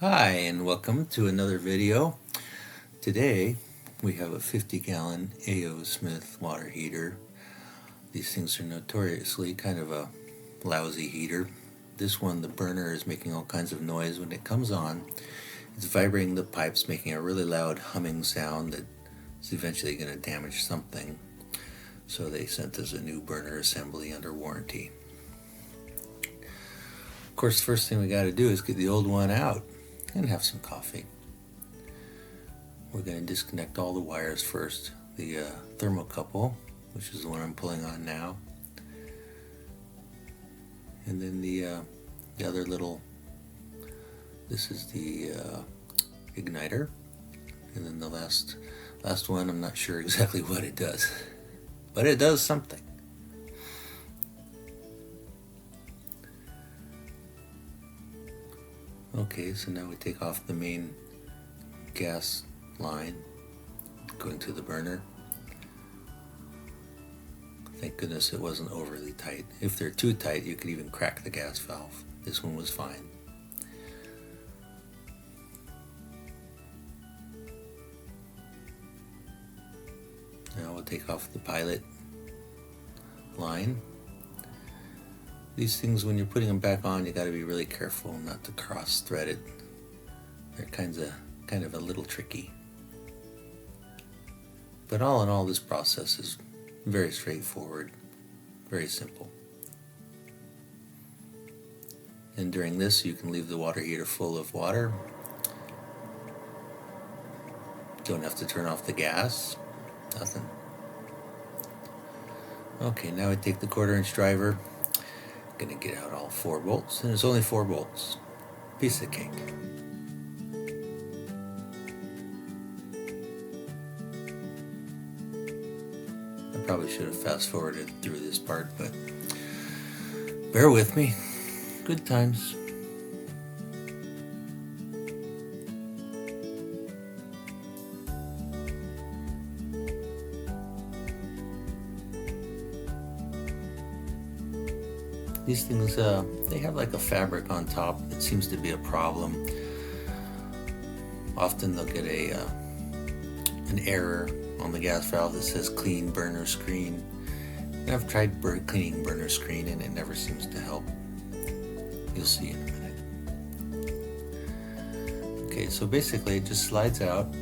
Hi and welcome to another video. Today we have a 50-gallon A.O. Smith water heater. These things are notoriously kind of a lousy heater. This one, the burner, is making all kinds of noise when it comes on. It's vibrating the pipes, making a really loud humming sound that is eventually going to damage something. So they sent us a new burner assembly under warranty. Of course, the first thing we got to do is get the old one out and have some coffee. We're going to disconnect all the wires first. The thermocouple, which is the one I'm pulling on now, and then the other little, this is the igniter, and then the last one, I'm not sure exactly what it does, but it does something. Okay, so now we take off the main gas line going to the burner. Thank goodness it wasn't overly tight. If they're too tight, you could even crack the gas valve. This one was fine. Now we'll take off the pilot line. These things, when you're putting them back on, you got to be really careful not to cross thread it. They're kind of a little tricky. But all in all, this process is very straightforward, very simple. And during this, you can leave the water heater full of water. Don't have to turn off the gas, nothing. Okay, now I take the 1/4-inch driver. Gonna get out all 4 bolts, and it's only 4 bolts. Piece of cake. I probably should have fast forwarded through this part, but bear with me. Good times. These things, they have like a fabric on top that seems to be a problem. Often they'll get an error on the gas valve that says clean burner screen. And I've tried cleaning burner screen and it never seems to help. You'll see in a minute. Okay, so basically it just slides out.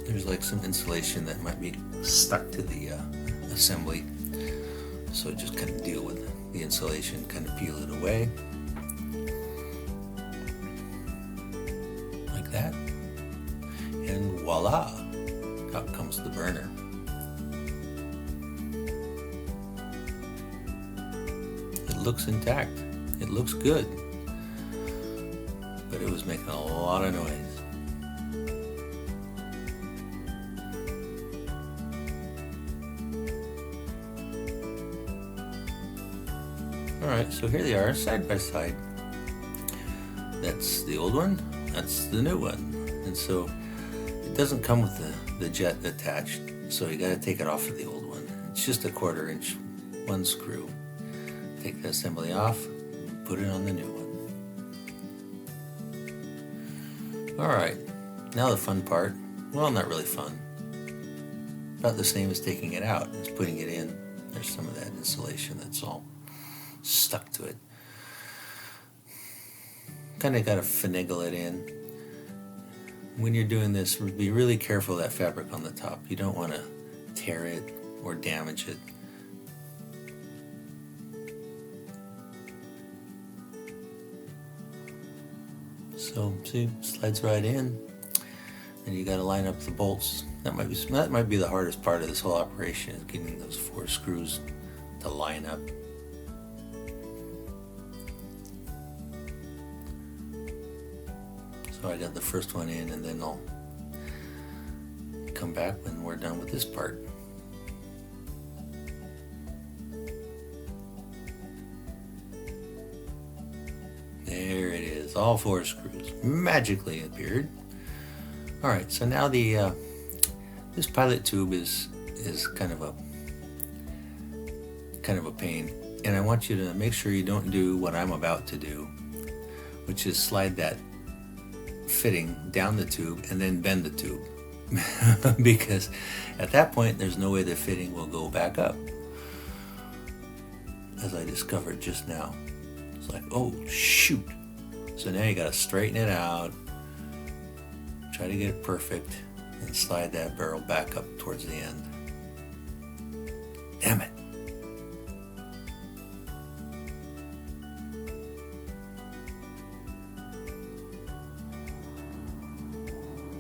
There's like some insulation that might be stuck to the assembly. So just kind of deal with the insulation, kind of peel it away. Like that. And voila! Out comes the burner. It looks intact. It looks good. But it was making a lot of noise. Alright, so here they are, side by side. That's the old one, that's the new one. And so it doesn't come with the jet attached, so you gotta take it off of the old one. It's just a 1/4-inch, one screw. Take the assembly off, put it on the new one. Alright, now the fun part. Well, not really fun. About the same as taking it out, as putting it in. There's some of that insulation that's all stuck to it. Kind of got to finagle it in. When you're doing this, be really careful of that fabric on the top. You don't want to tear it or damage it. So see, slides right in, and you got to line up the bolts. That might be the hardest part of this whole operation, is getting those 4 screws to line up. So I got the first one in, and then I'll come back when we're done with this part. There it is, all 4 screws magically appeared. All right, so now the this pilot tube is kind of a pain, and I want you to make sure you don't do what I'm about to do, which is slide that fitting down the tube and then bend the tube. Because at that point there's no way the fitting will go back up, as I discovered just now. It's like, oh shoot. So now you gotta straighten it out, try to get it perfect, and slide that barrel back up towards the end. Damn it.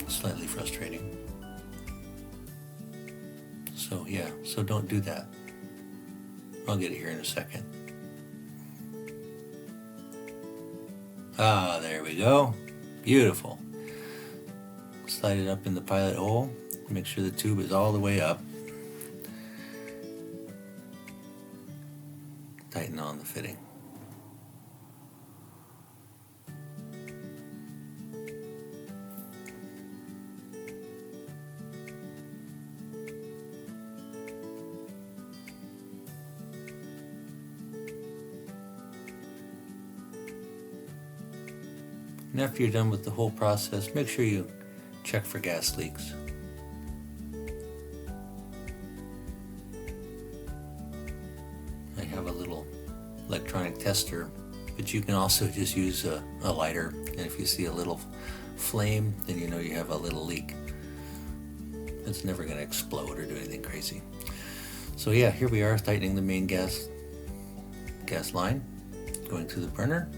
Slightly frustrating. So yeah, so don't do that. I'll get it here in a second. Ah, there we go. Beautiful. Slide it up in the pilot hole. Make sure the tube is all the way up. Tighten on the fitting. And after you're done with the whole process, make sure you check for gas leaks. I have a little electronic tester, but you can also just use a lighter, and if you see a little flame, then you know you have a little leak. It's never going to explode or do anything crazy. So yeah, here we are tightening the main gas line, going to the burner.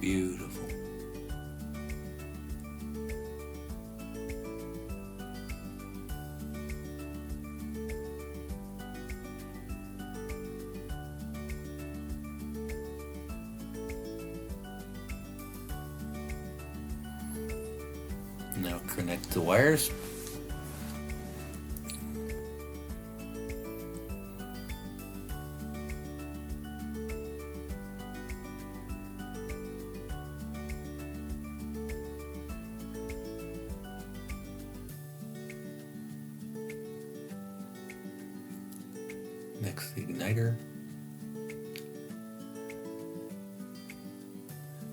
Beautiful. Now connect the wires. Next, the igniter.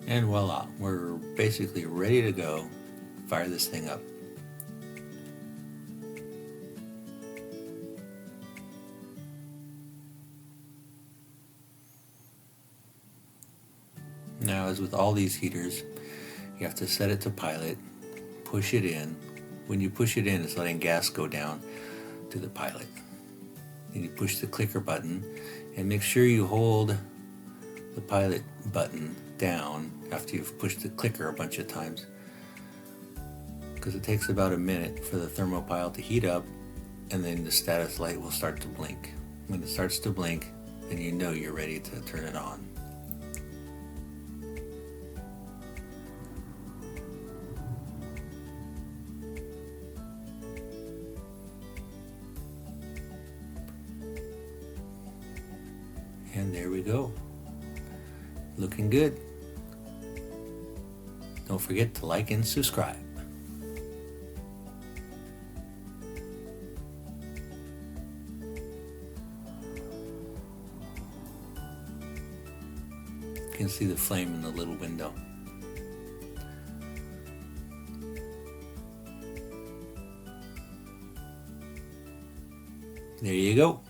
And voila, we're basically ready to go. Fire this thing up. Now, as with all these heaters, you have to set it to pilot, push it in. When you push it in, it's letting gas go down to the pilot. Then you push the clicker button and make sure you hold the pilot button down after you've pushed the clicker a bunch of times, because it takes about a minute for the thermopile to heat up, and then the status light will start to blink. When it starts to blink, then you know you're ready to turn it on. And there we go. Looking good. Don't forget to like and subscribe. You can see the flame in the little window. There you go.